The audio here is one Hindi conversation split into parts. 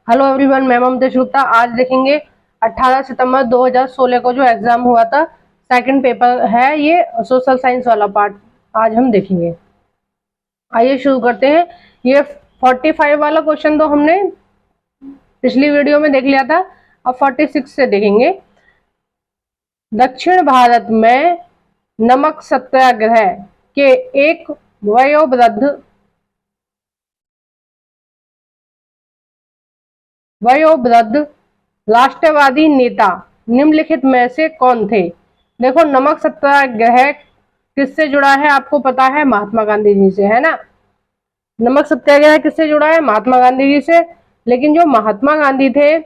हेलो एवरीवन, मैं ममता गुप्ता। आज देखेंगे 18 सितंबर 2016 को जो एग्जाम हुआ था, सेकंड पेपर है ये सोशल साइंस वाला पार्ट। आज हम देखेंगे। आइए शुरू करते हैं। ये 45 वाला क्वेश्चन तो हमने पिछली वीडियो में देख लिया था। अब 46 से देखेंगे। दक्षिण भारत में नमक सत्याग्रह के एक वयोवृद्ध राष्ट्रवादी नेता निम्नलिखित में से कौन थे? देखो, नमक सत्याग्रह किससे जुड़ा है आपको पता है, महात्मा गांधी जी से, है ना। नमक सत्याग्रह किससे जुड़ा है? महात्मा गांधी जी से। लेकिन जो महात्मा गांधी थे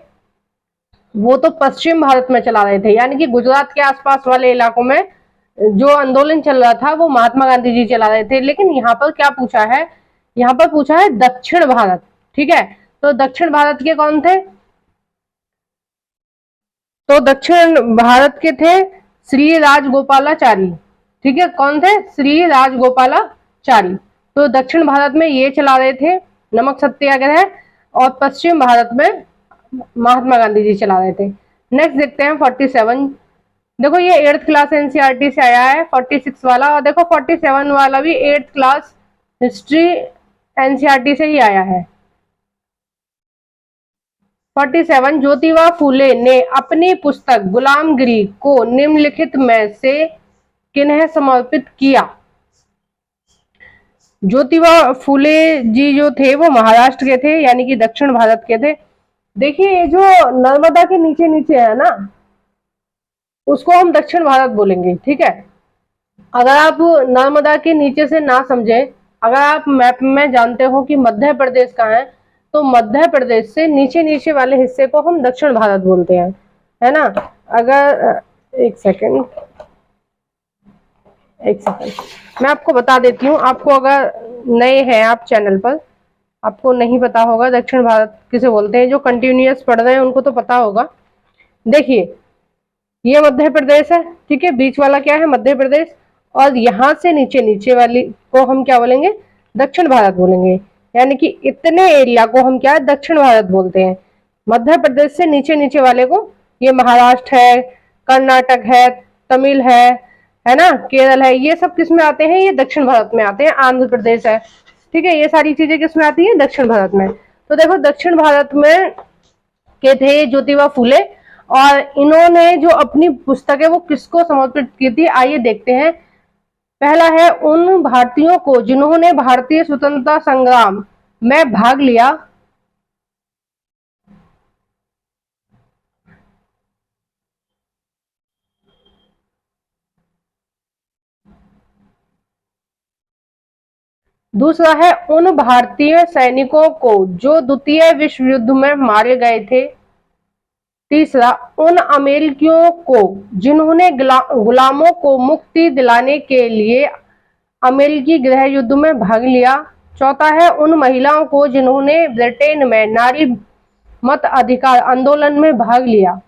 वो तो पश्चिम भारत में चला रहे थे, यानी कि गुजरात के आसपास वाले इलाकों में जो आंदोलन चल रहा था वो महात्मा गांधी जी चला रहे थे। लेकिन यहाँ पर क्या पूछा है? यहाँ पर पूछा है दक्षिण भारत। ठीक है, तो दक्षिण भारत के कौन थे? तो दक्षिण भारत के थे श्री राजगोपालाचारी। ठीक है, कौन थे? श्री राजगोपालाचारी। तो दक्षिण भारत में ये चला रहे थे नमक सत्याग्रह, और पश्चिम भारत में महात्मा गांधी जी चला रहे थे। नेक्स्ट देखते हैं 47। देखो, ये 8th क्लास एनसीईआरटी से आया है 46 वाला, और देखो 47 वाला भी 8th क्लास हिस्ट्री एनसीईआरटी से ही आया है। 47, ज्योतिबा फूले ने अपनी पुस्तक गुलामगिरी को निम्नलिखित में से किन्हें समर्पित किया? ज्योतिबा फूले जी जो थे वो महाराष्ट्र के थे, यानी कि दक्षिण भारत के थे। देखिए, ये जो नर्मदा के नीचे नीचे है ना, उसको हम दक्षिण भारत बोलेंगे। ठीक है, अगर आप नर्मदा के नीचे से ना समझे, अगर आप मैप में जानते हो कि मध्य प्रदेश कहाँ है, तो मध्य प्रदेश से नीचे नीचे वाले हिस्से को हम दक्षिण भारत बोलते हैं, है ना। अगर एक सेकंड मैं आपको बता देती हूँ। आपको अगर नए हैं आप चैनल पर, आपको नहीं पता होगा दक्षिण भारत किसे बोलते हैं। जो कंटिन्यूअस पढ़ रहे हैं उनको तो पता होगा। देखिए, ये मध्य प्रदेश है। ठीक है, बीच वाला क्या है? मध्य प्रदेश। और यहां से नीचे नीचे वाली को हम क्या बोलेंगे? दक्षिण भारत बोलेंगे। यानी कि इतने एरिया को हम क्या दक्षिण भारत बोलते हैं। मध्य प्रदेश से नीचे नीचे वाले को, ये महाराष्ट्र है, कर्नाटक है, तमिल है ना, केरल है, ये सब किस में आते हैं? ये दक्षिण भारत में आते हैं। आंध्र प्रदेश है। ठीक है, ये सारी चीजें किस में आती है? दक्षिण भारत में। तो देखो, दक्षिण भारत में के थे ज्योतिबा फूले, और इन्होंने जो अपनी पुस्तक है वो किसको समर्पित की थी? आइए देखते हैं। पहला है उन भारतीयों को जिन्होंने भारतीय स्वतंत्रता संग्राम में भाग लिया। दूसरा है उन भारतीय सैनिकों को जो द्वितीय विश्व युद्ध में मारे गए थे। तीसरा, उन अमेरिकियों को जिन्होंने गुलामों को मुक्ति दिलाने के लिए अमेरिकी गृह युद्ध में भाग लिया। चौथा है उन महिलाओं को जिन्होंने ब्रिटेन में नारी मत अधिकार आंदोलन में भाग लिया।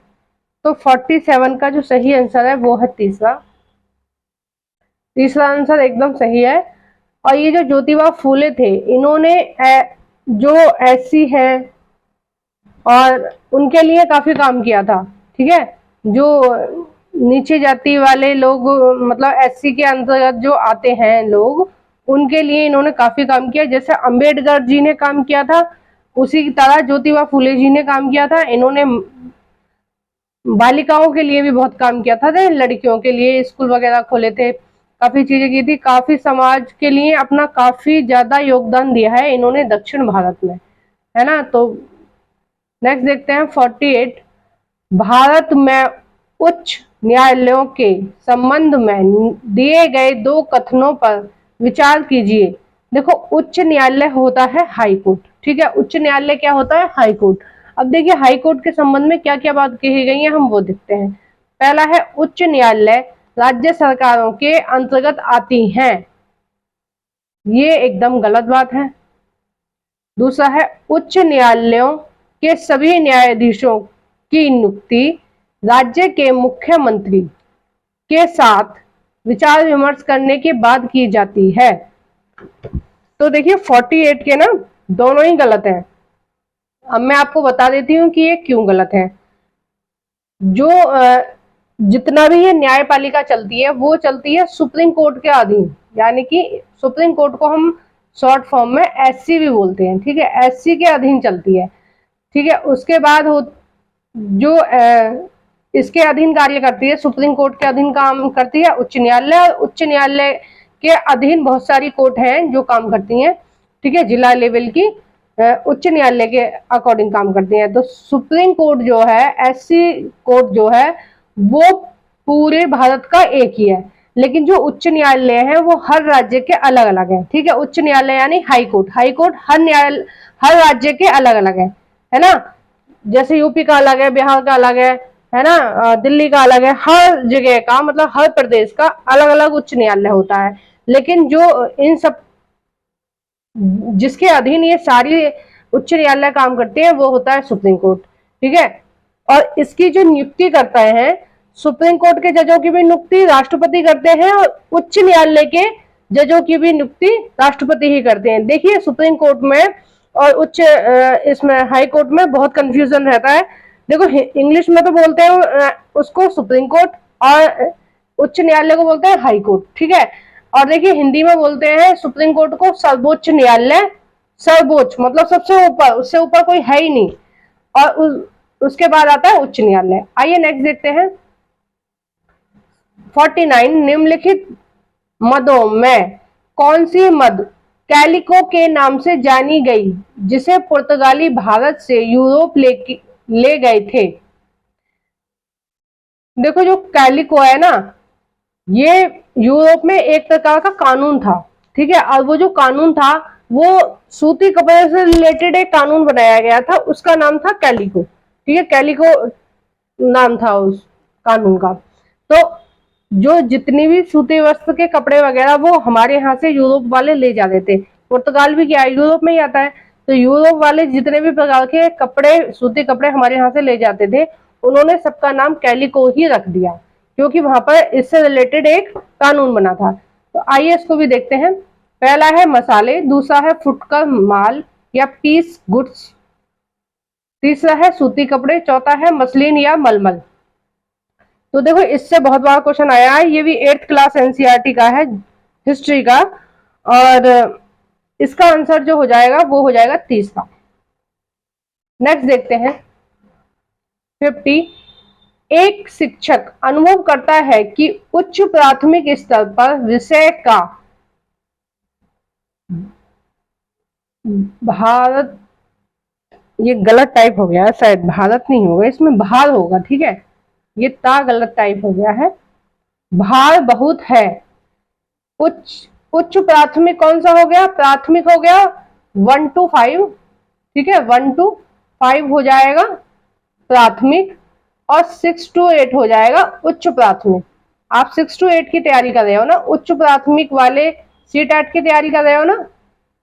तो 47 का जो सही आंसर है वो है तीसरा। तीसरा आंसर एकदम सही है। और ये जो ज्योतिबा फूले थे, इन्होंने जो एससी है और उनके लिए काफी काम किया था। ठीक है, जो नीचे जाति वाले लोग, मतलब एससी के अंतर्गत जो आते हैं लोग, उनके लिए इन्होंने काफी काम किया। जैसे अंबेडकर जी ने काम किया था, उसी की तरह ज्योतिबा फूले जी ने काम किया था। इन्होंने बालिकाओं के लिए भी बहुत काम किया था, लड़कियों के लिए स्कूल वगैरह खोले थे, काफी चीजें की थी, काफी समाज के लिए अपना काफी ज्यादा योगदान दिया है इन्होंने दक्षिण भारत में, है ना। तो नेक्स्ट देखते हैं 48। भारत में उच्च न्यायालयों के संबंध में दिए गए दो कथनों पर विचार कीजिए। देखो, उच्च न्यायालय होता है हाई कोर्ट। ठीक है, उच्च न्यायालय क्या होता है? High court. अब देखिए, हाई कोर्ट के संबंध में क्या क्या बात कही गई है, हम वो देखते हैं। पहला है उच्च न्यायालय राज्य सरकारों के अंतर्गत आती हैं, ये एकदम गलत बात है। दूसरा है उच्च न्यायालयों के सभी न्यायाधीशों की नियुक्ति राज्य के मुख्यमंत्री के साथ विचार विमर्श करने के बाद की जाती है। तो देखिए, 48 के ना दोनों ही गलत हैं। अब मैं आपको बता देती हूँ कि ये क्यों गलत है। जो जितना भी ये न्यायपालिका चलती है वो चलती है सुप्रीम कोर्ट के अधीन, यानी कि सुप्रीम कोर्ट को हम शॉर्ट फॉर्म में एससी भी बोलते हैं, ठीक है, एससी के अधीन चलती है, ठीक है। उसके बाद जो इसके अधीन कार्य करती है, सुप्रीम कोर्ट के अधीन काम करती है उच्च न्यायालय, और उच्च न्यायालय के अधीन बहुत सारी कोर्ट हैं जो काम करती हैं, ठीक है, जिला लेवल की उच्च न्यायालय के अकॉर्डिंग काम करती हैं। तो सुप्रीम कोर्ट जो है, एससी कोर्ट जो है, वो पूरे भारत का एक ही है, लेकिन जो उच्च न्यायालय है वो हर राज्य के अलग अलग है, ठीक है। उच्च न्यायालय यानी हाई कोर्ट, हाई कोर्ट हर राज्य के अलग अलग है ना। जैसे यूपी का अलग है, बिहार का अलग है ना, दिल्ली का अलग है, हर जगह का मतलब हर प्रदेश का अलग अलग उच्च न्यायालय होता है। लेकिन जो इन सब जिसके अधीन ये सारी उच्च न्यायालय काम करते हैं वो होता है सुप्रीम कोर्ट, ठीक है। और इसकी जो नियुक्ति करता है, सुप्रीम कोर्ट के जजों की भी नियुक्ति राष्ट्रपति करते हैं और उच्च न्यायालय के जजों की भी नियुक्ति राष्ट्रपति ही करते हैं। देखिए सुप्रीम कोर्ट में और इसमें हाई कोर्ट में बहुत कंफ्यूजन रहता है। देखो इंग्लिश में तो बोलते हैं उसको सुप्रीम कोर्ट, और उच्च न्यायालय को बोलते हैं हाई कोर्ट, ठीक है। और देखिए हिंदी में बोलते हैं सुप्रीम कोर्ट को सर्वोच्च न्यायालय, सर्वोच्च मतलब सबसे ऊपर, उससे ऊपर कोई है ही नहीं। और उसके बाद आता है उच्च न्यायालय। आइए नेक्स्ट देखते हैं 49, निम्नलिखित मदों में कौन सी मद कैलिको के नाम से जानी गई जिसे पुर्तगाली भारत से यूरोप ले गए थे। देखो जो कैलिको है ना, ये यूरोप में एक प्रकार का कानून था, ठीक है। और वो जो कानून था वो सूती कपड़े से रिलेटेड एक कानून बनाया गया था, उसका नाम था कैलिको, ठीक है, कैलिको नाम था उस कानून का। तो जो जितनी भी सूती वस्त्र के कपड़े वगैरह वो हमारे यहाँ से यूरोप वाले ले जाते थे। पुर्तगाल भी क्या है, यूरोप में ही आता है। तो यूरोप वाले जितने भी प्रकार के कपड़े, सूती कपड़े हमारे यहाँ से ले जाते थे, उन्होंने सबका नाम कैलिको ही रख दिया, क्योंकि वहां पर इससे रिलेटेड एक कानून बना था। तो आइए इसको भी देखते हैं। पहला है मसाले, दूसरा है फुटकर माल या पीस गुड्स, तीसरा है सूती कपड़े, चौथा है मसलिन या मलमल। तो देखो इससे बहुत बार क्वेश्चन आया है, ये भी 8th क्लास एनसीईआरटी का है, हिस्ट्री का, और इसका आंसर जो हो जाएगा वो हो जाएगा तीसरा। नेक्स्ट देखते हैं 50, एक शिक्षक अनुभव करता है कि उच्च प्राथमिक स्तर पर विषय का भारत, ये गलत टाइप हो गया है शायद, भारत नहीं होगा इसमें, भार होगा, ठीक है, ये ता गलत टाइप हो गया है, भार बहुत है। उच्च प्राथमिक कौन सा हो गया, प्राथमिक हो गया 1 to 5, ठीक है, 1 to 5 हो जाएगा प्राथमिक, और 6 to 8 हो जाएगा उच्च प्राथमिक। आप 6 to 8 की तैयारी कर रहे हो ना, उच्च प्राथमिक वाले सीटेट की तैयारी कर रहे हो ना,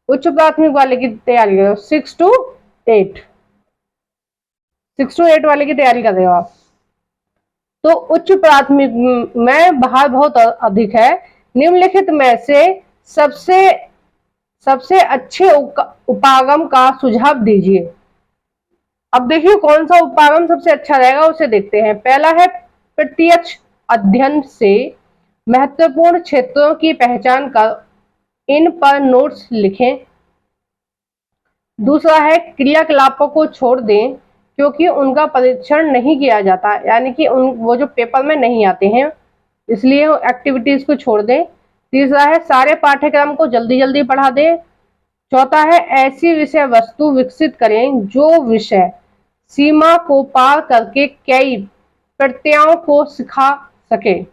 उच्च प्राथमिक वाले की तैयारी कर रहे हो, 6 to 8 वाले की तैयारी कर रहे हो आप। तो उच्च प्राथमिक में भार बहुत अधिक है। निम्नलिखित में से सबसे अच्छे उपागम का सुझाव दीजिए। अब देखिए कौन सा उपागम सबसे अच्छा रहेगा, उसे देखते हैं। पहला है प्रत्यक्ष अध्ययन से महत्वपूर्ण क्षेत्रों की पहचान कर इन पर नोट्स लिखें। दूसरा है क्रियाकलापों को छोड़ दें क्योंकि उनका परीक्षण नहीं किया जाता, यानी कि वो जो पेपर में नहीं आते हैं, इसलिए एक्टिविटीज को छोड़ दें। तीसरा है सारे पाठ्यक्रम को जल्दी जल्दी पढ़ा दें। चौथा है ऐसी विषय वस्तु विकसित करें जो विषय सीमा को पार करके कई प्रत्ययों को सिखा सके।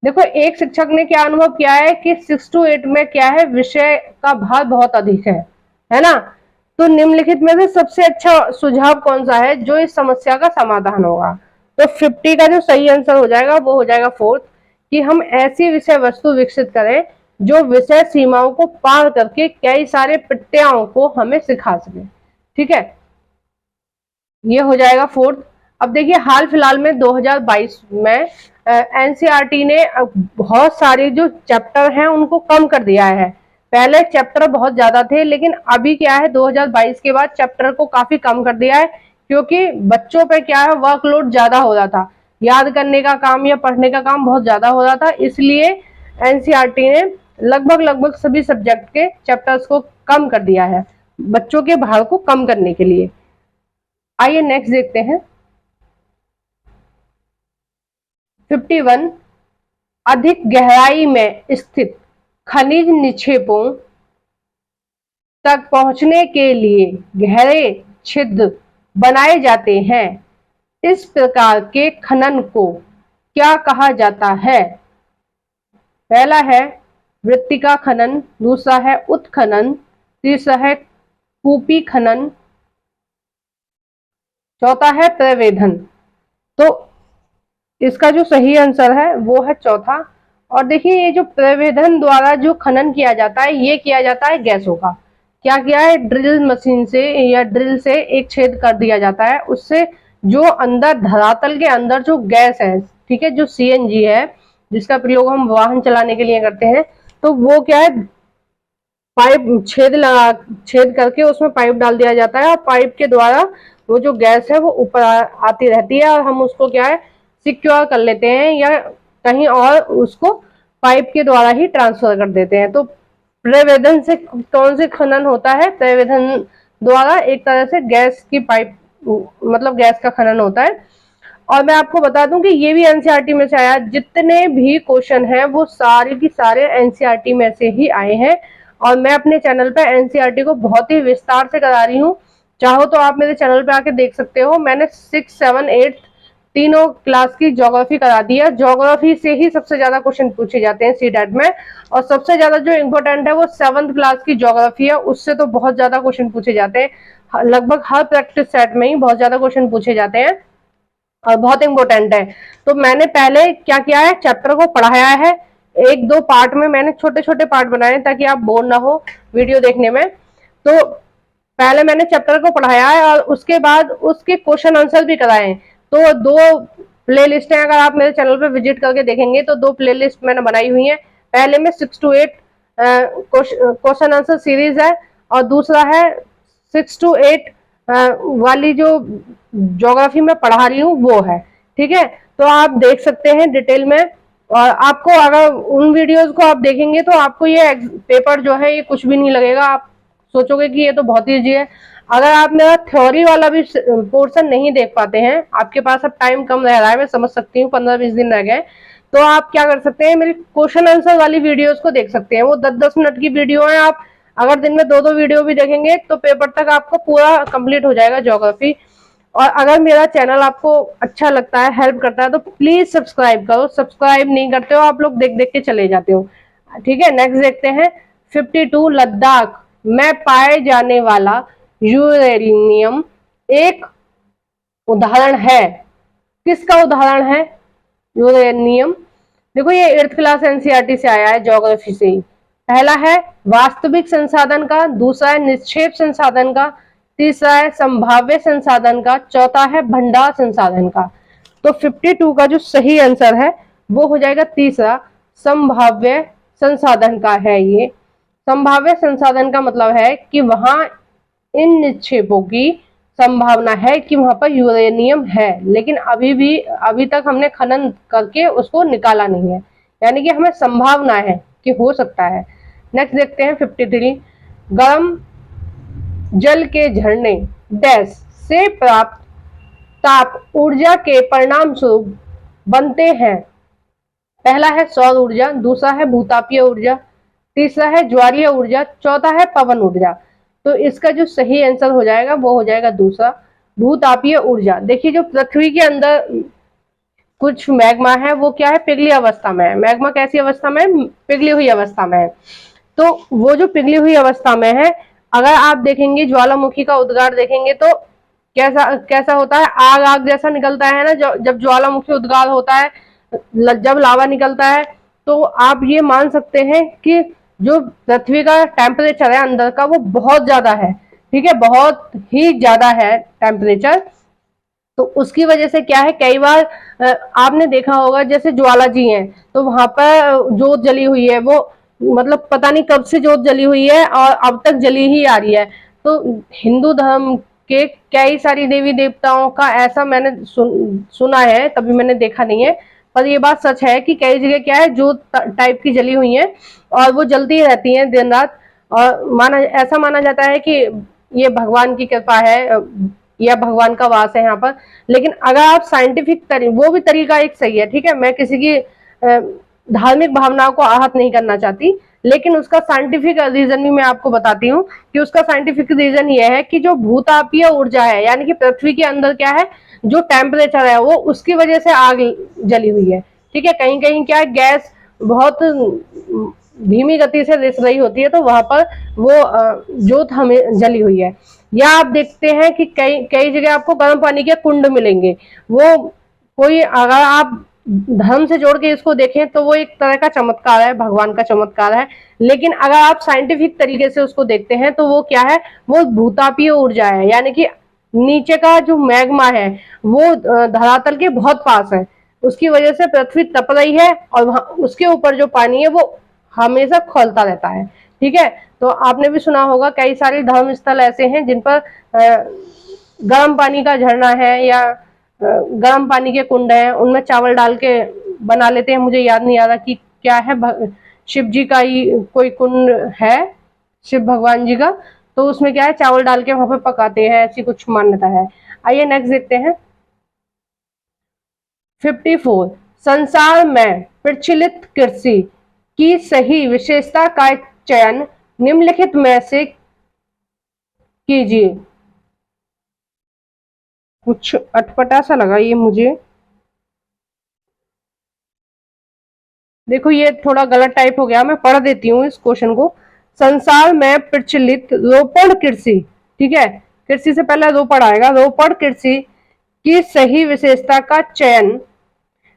देखो एक शिक्षक ने क्या अनुभव किया है कि 6 to 8 में क्या है, विषय का भार बहुत अधिक है ना। तो निम्नलिखित में से सबसे अच्छा सुझाव कौन सा है जो इस समस्या का समाधान होगा। तो 50 का जो सही आंसर हो जाएगा वो हो जाएगा 4th, कि हम ऐसी विषय वस्तु विकसित करें जो विषय सीमाओं को पार करके कई सारे प्रत्ययों को हमें सिखा सके, ठीक है, ये हो जाएगा 4th। अब देखिए हाल फिलहाल में 2022 में एनसीईआरटी ने बहुत सारे जो चैप्टर हैं उनको कम कर दिया है, पहले चैप्टर बहुत ज्यादा थे, लेकिन अभी क्या है 2022 के बाद चैप्टर को काफी कम कर दिया है, क्योंकि बच्चों पे क्या है वर्कलोड ज्यादा हो रहा था, याद करने का काम या पढ़ने का काम बहुत ज्यादा हो रहा था, इसलिए एनसीईआरटी ने लगभग सभी सब्जेक्ट के चैप्टर्स को कम कर दिया है, बच्चों के भार को कम करने के लिए। आइए नेक्स्ट देखते हैं। 51, अधिक गहराई में स्थित खनिज निक्षेपों तक पहुंचने के लिए गहरे छिद्र बनाए जाते हैं। इस प्रकार के खनन को क्या कहा जाता है? पहला है वृत्तिका खनन, दूसरा है उत्खनन, तीसरा है कूपी खनन, चौथा है प्रवेधन। तो इसका जो सही आंसर है वो है चौथा। और देखिए ये जो प्रवेधन द्वारा जो खनन किया जाता है, ये किया जाता है गैसों का। क्या किया है, ड्रिल मशीन से या ड्रिल से एक छेद कर दिया जाता है, उससे जो अंदर धरातल के अंदर जो गैस है, ठीक है, जो सीएनजी है जिसका प्रयोग हम वाहन चलाने के लिए करते हैं, तो वो क्या है पाइप छेद करके उसमें पाइप डाल दिया जाता है और पाइप के द्वारा वो जो गैस है वो ऊपर आती रहती है और हम उसको क्या है सिक्योर कर लेते हैं या कहीं और उसको पाइप के द्वारा ही ट्रांसफर कर देते हैं। तो प्रवेधन से कौन से खनन होता है? प्रवेधन द्वारा एक तरह से गैस की पाइप मतलब गैस का खनन होता है। और मैं आपको बता दूं कि ये भी एनसीईआरटी में से आया, जितने भी क्वेश्चन हैं वो सारे की सारे एनसीईआरटी में से ही आए हैं और मैं अपने चैनल पे एनसीईआरटी को बहुत ही विस्तार से करा रही हूँ। चाहो तो आप मेरे चैनल पे आके देख सकते हो। मैंने 6, 7, 8 तीनों क्लास की ज्योग्राफी करा दी है। ज्योग्राफी से ही सबसे ज्यादा क्वेश्चन पूछे जाते हैं सीटेट में, और सबसे ज्यादा जो इम्पोर्टेंट है वो 7th क्लास की ज्योग्राफी है, उससे तो बहुत ज्यादा क्वेश्चन पूछे जाते हैं। लगभग हर प्रैक्टिस सेट में ही बहुत ज्यादा क्वेश्चन पूछे जाते हैं और बहुत इंपॉर्टेंट है। तो मैंने पहले क्या किया है, चैप्टर को पढ़ाया है, 1-2 पार्ट में मैंने छोटे छोटे पार्ट बनाए ताकि आप बोर ना हो वीडियो देखने में। तो पहले मैंने चैप्टर को पढ़ाया है और उसके बाद उसके क्वेश्चन आंसर भी कराए हैं। तो 2 प्लेलिस्ट हैं, अगर आप मेरे चैनल पे विजिट करके देखेंगे तो 2 प्लेलिस्ट मैंने बनाई हुई हैं। पहले में 6 to 8 क्वेश्चन आंसर सीरीज है और दूसरा है 6 to 8 वाली जो ज्योग्राफी में पढ़ा रही हूँ वो है, ठीक है। तो आप देख सकते हैं डिटेल में, और आपको अगर उन वीडियोस को आप देखेंगे तो आपको ये पेपर जो है ये कुछ भी नहीं लगेगा, आप सोचोगे कि ये तो बहुत ईजी है। अगर आप मेरा थ्योरी वाला भी पोर्शन नहीं देख पाते हैं, आपके पास अब टाइम कम रह रहा है, मैं समझ सकती हूँ 15-20 दिन रह गए, तो आप क्या कर सकते हैं, मेरी क्वेश्चन आंसर वाली वीडियोस को देख सकते हैं। वो 10-10 मिनट की वीडियो है, आप अगर दिन में 2-2 वीडियो भी देखेंगे तो पेपर तक आपको पूरा कंप्लीट हो जाएगा ज्योग्राफी। और अगर मेरा चैनल आपको अच्छा लगता है, हेल्प करता है, तो प्लीज सब्सक्राइब करो। सब्सक्राइब नहीं करते हो आप लोग, देख देख के चले जाते हो, ठीक है। नेक्स्ट देखते हैं 52, लद्दाख में पाए जाने वाला यूरेनियम एक उदाहरण है। किसका उदाहरण है यूरेनियम? देखो ये 8th क्लास एनसीईआरटी से आया है, ज्योग्राफी से ही। पहला है वास्तविक संसाधन का, दूसरा है निक्षेप संसाधन का, तीसरा है संभाव्य संसाधन का, चौथा है भंडार संसाधन का। तो 52 का जो सही आंसर है वो हो जाएगा तीसरा, संभाव्य संसाधन का है ये। संभाव्य संसाधन का मतलब है कि वहां इन निक्षेपों की संभावना है कि वहां पर यूरेनियम है, लेकिन अभी तक हमने खनन करके उसको निकाला नहीं है, यानी कि हमें संभावना है कि हो सकता है। नेक्स्ट देखते हैं 53, गर्म जल के झरने डैश से प्राप्त ताप ऊर्जा के परिणाम स्वरूप बनते हैं। पहला है सौर ऊर्जा, दूसरा है भूतापीय ऊर्जा, तीसरा है ज्वारीय ऊर्जा, चौथा है पवन ऊर्जा। तो इसका जो सही आंसर हो जाएगा वो हो जाएगा दूसरा, भूतापीय ऊर्जा। देखिए जो पृथ्वी के अंदर कुछ मैग्मा है वो क्या है, पिघली अवस्था में है। मैग्मा कैसी अवस्था में है? पिघली हुई अवस्था में है। तो वो जो पिघली हुई अवस्था में है, अगर आप देखेंगे ज्वालामुखी का उद्गार देखेंगे तो कैसा होता है, आग आग जैसा निकलता है ना। जब ज्वालामुखी उद्गार होता है, जब लावा निकलता है, तो आप ये मान सकते हैं कि जो पृथ्वी का टेम्परेचर है अंदर का वो बहुत ज्यादा है, ठीक है, बहुत ही ज्यादा है टेम्परेचर। तो उसकी वजह से क्या है, कई बार आपने देखा होगा जैसे ज्वाला जी हैं तो वहां पर जोत जली हुई है, वो मतलब पता नहीं कब से जोत जली हुई है और अब तक जली ही आ रही है। तो हिंदू धर्म के कई सारी देवी देवताओं का ऐसा मैंने सुना है, कभी मैंने देखा नहीं है, पर ये बात सच है कि कई जगह क्या है जोत टाइप की जली हुई है और वो जलती रहती है दिन रात। और ऐसा माना जाता है कि ये भगवान की कृपा है या भगवान का वास है यहाँ पर। लेकिन अगर आप साइंटिफिक वो भी तरीका एक सही है, ठीक है, मैं किसी की धार्मिक भावनाओं को आहत नहीं करना चाहती, लेकिन उसका साइंटिफिक रीजन भी मैं आपको बताती हूँ कि उसका साइंटिफिक रीजन ये है कि जो भूतापीय ऊर्जा है, यानी कि पृथ्वी के अंदर क्या है, जो टेम्परेचर है वो उसकी वजह से आग जली हुई है। ठीक है, कहीं कहीं क्या है गैस बहुत धीमी गति से रिस रही होती है, तो वहां पर वो जोत हमें जली हुई है। या आप देखते हैं कि कई कई जगह आपको गर्म पानी के कुंड मिलेंगे। वो कोई अगर आप धर्म से जोड़ के इसको देखें तो वो एक तरह का चमत्कार है, भगवान का चमत्कार है। लेकिन अगर आप साइंटिफिक तरीके से उसको देखते हैं तो वो क्या है, वो भूतापीय ऊर्जा है, यानी कि नीचे का जो मैग्मा है वो धरातल के बहुत पास है, उसकी वजह से पृथ्वी तप रही है और उसके ऊपर जो पानी है वो हमेशा खौलता रहता है। ठीक है, तो आपने भी सुना होगा कई सारे धर्म स्थल ऐसे हैं जिन पर गर्म पानी का झरना है या गर्म पानी के कुंड है, उनमें चावल डाल के बना लेते हैं। मुझे याद नहीं आ रहा कि क्या है, शिव जी का ही कोई कुंड है, शिव भगवान जी का, तो उसमें क्या है चावल डाल के वहां पे पकाते हैं, ऐसी कुछ मान्यता है। आइए नेक्स्ट देखते हैं 54। संसार में प्रचलित कृषि की सही विशेषता का चयन निम्नलिखित में से कीजिए। कुछ अटपटा सा लगा ये मुझे, देखो ये थोड़ा गलत टाइप हो गया, मैं पढ़ देती हूँ इस क्वेश्चन को। संसार में प्रचलित रोपण कृषि, ठीक है, कृषि से पहले रोपण आएगा, रोपण कृषि की सही विशेषता का चयन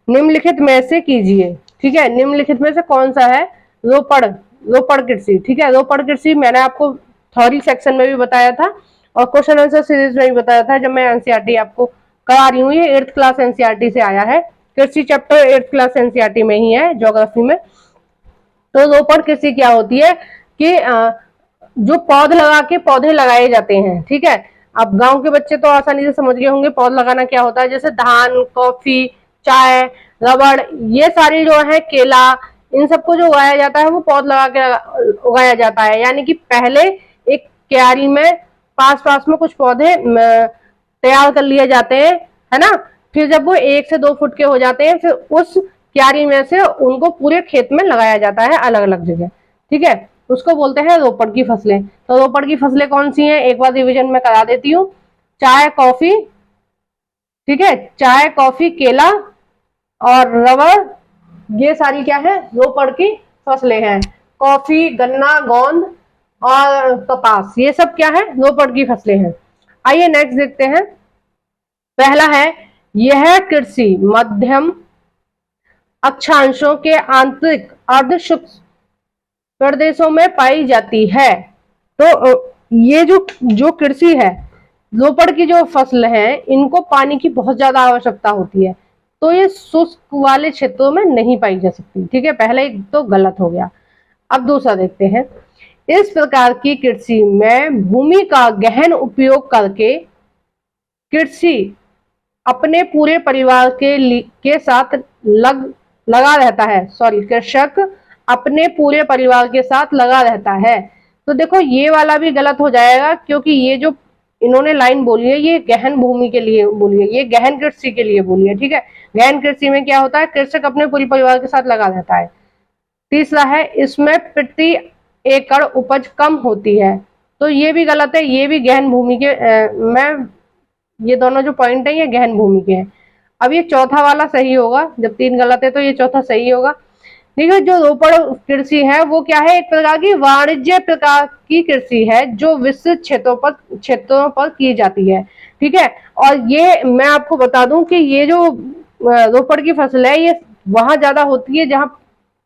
निम्नलिखित में से कीजिए। ठीक है, निम्नलिखित में से कौन सा है, रोपण, रोपण कृषि। ठीक है, रोपण कृषि मैंने आपको थ्योरी सेक्शन में भी बताया था और क्वेश्चन आंसर सीरीज में भी बताया था, जब मैं एनसीईआरटी आपको करा रही हूँ। ये 8th क्लास एनसीईआरटी से आया है, कृषि चैप्टर 8th क्लास एनसीईआरटी में ही है, ज्योग्राफी में। तो रोपण कृषि क्या होती है कि जो पौध लगा के पौधे लगाए जाते हैं। ठीक है, अब गांव के बच्चे तो आसानी से समझ गए होंगे पौध लगाना क्या होता है। जैसे धान, कॉफी, चाय, रबड़, ये सारी जो है, केला, इन सबको जो उगाया जाता है वो पौध लगा के उगाया जाता है। यानी कि पहले एक क्यारी में पास पास में कुछ पौधे तैयार कर लिए जाते हैं, है ना। फिर जब वो 1 से 2 फुट के हो जाते हैं, फिर उस क्यारी में से उनको पूरे खेत में लगाया जाता है, अलग अलग जगह। ठीक है, उसको बोलते हैं रोपण की फसलें। तो रोपण की फसलें कौन सी हैं, एक बार रिविजन में करा देती हूँ। चाय, कॉफी, ठीक है, चाय, कॉफी, केला और रबर, ये सारी क्या है, रोपण की फसलें हैं। कॉफी, गन्ना, गोंद और कपास, ये सब क्या है, रोपण की फसलें हैं। आइए नेक्स्ट देखते हैं। पहला है, यह कृषि मध्यम अक्षांशों के आंतरिक अर्धशुष्क प्रदेशों में पाई जाती है। तो ये जो कृषि है, रोपण की जो फसल है, इनको पानी की बहुत ज्यादा आवश्यकता होती है, तो ये शुष्क वाले क्षेत्रों में नहीं पाई जा सकती। ठीक है, पहले एक तो गलत हो गया। अब दूसरा देखते हैं। इस प्रकार की कृषि में भूमि का गहन उपयोग करके कृषि अपने पूरे परिवार के साथ लगा रहता है, कृषक अपने पूरे परिवार के साथ लगा रहता है। तो देखो ये वाला भी गलत हो जाएगा, क्योंकि ये जो इन्होंने लाइन बोली है ये गहन भूमि के लिए बोली है, ये गहन कृषि के लिए बोली है। ठीक है, गहन कृषि में क्या होता है, कृषक अपने पूरे परिवार के साथ लगा रहता है। तीसरा है, इसमें प्रति एकड़ उपज कम होती है, तो ये भी गलत है, ये भी गहन भूमि के ये दोनों जो पॉइंट है ये गहन भूमि के हैं। अब ये चौथा वाला सही होगा, जब 3 गलत है तो ये चौथा सही होगा। देखिए, जो रोपण कृषि है वो क्या है, एक प्रकार की वाणिज्य प्रकार की कृषि है जो विस्तृत क्षेत्रों पर की जाती है। ठीक है, और ये मैं आपको बता दूं कि ये जो रोपण की फसल है ये वहां ज्यादा होती है जहां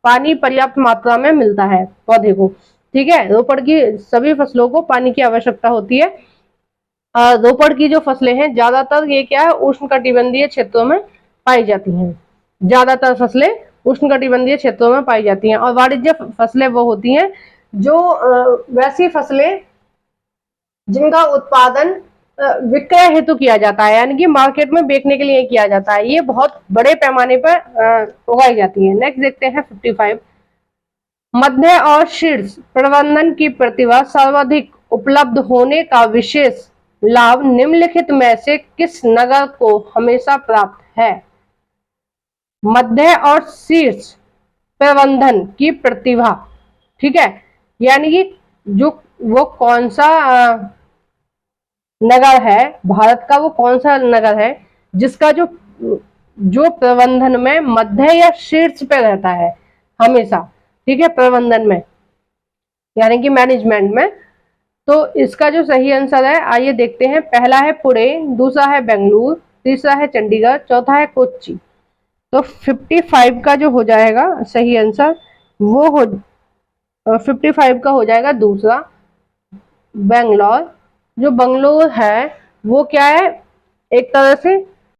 पानी पर्याप्त मात्रा में मिलता है पौधे को। ठीक है, रोपण की सभी फसलों को पानी की आवश्यकता होती है। रोपण की जो फसलें हैं ज्यादातर ये क्या है, उष्णकटिबंधीय क्षेत्रों में पाई जाती हैं। ज्यादातर फसलें उष्णकटिबंधीय क्षेत्रों में पाई जाती हैं। और वाणिज्य फसलें वो होती हैं जो वैसी फसलें जिनका उत्पादन विक्रय हेतु किया जाता है, यानी कि मार्केट में बेचने के लिए किया जाता है। ये बहुत बड़े पैमाने पर उगाई जाती है। नेक्स्ट देखते हैं 55। मध्य और शीर्ष प्रबंधन की प्रतिभा सर्वाधिक उपलब्ध होने का विशेष लाभ निम्नलिखित में से किस नगर को हमेशा प्राप्त है? मध्य और शीर्ष प्रबंधन की प्रतिभा, ठीक है, यानी कि जो वो कौन सा नगर है, भारत का वो कौन सा नगर है जिसका जो जो प्रबंधन में मध्य या शीर्ष पे रहता है हमेशा, ठीक है, प्रबंधन में यानी कि मैनेजमेंट में। तो इसका जो सही आंसर है आइए देखते हैं। पहला है पुणे, दूसरा है बेंगलुरु, तीसरा है चंडीगढ़, चौथा है कोच्चि। तो 55 का जो हो जाएगा सही आंसर वो हो 55 का हो जाएगा दूसरा, बेंगलोर। जो बंगलोर है वो क्या है, एक तरह से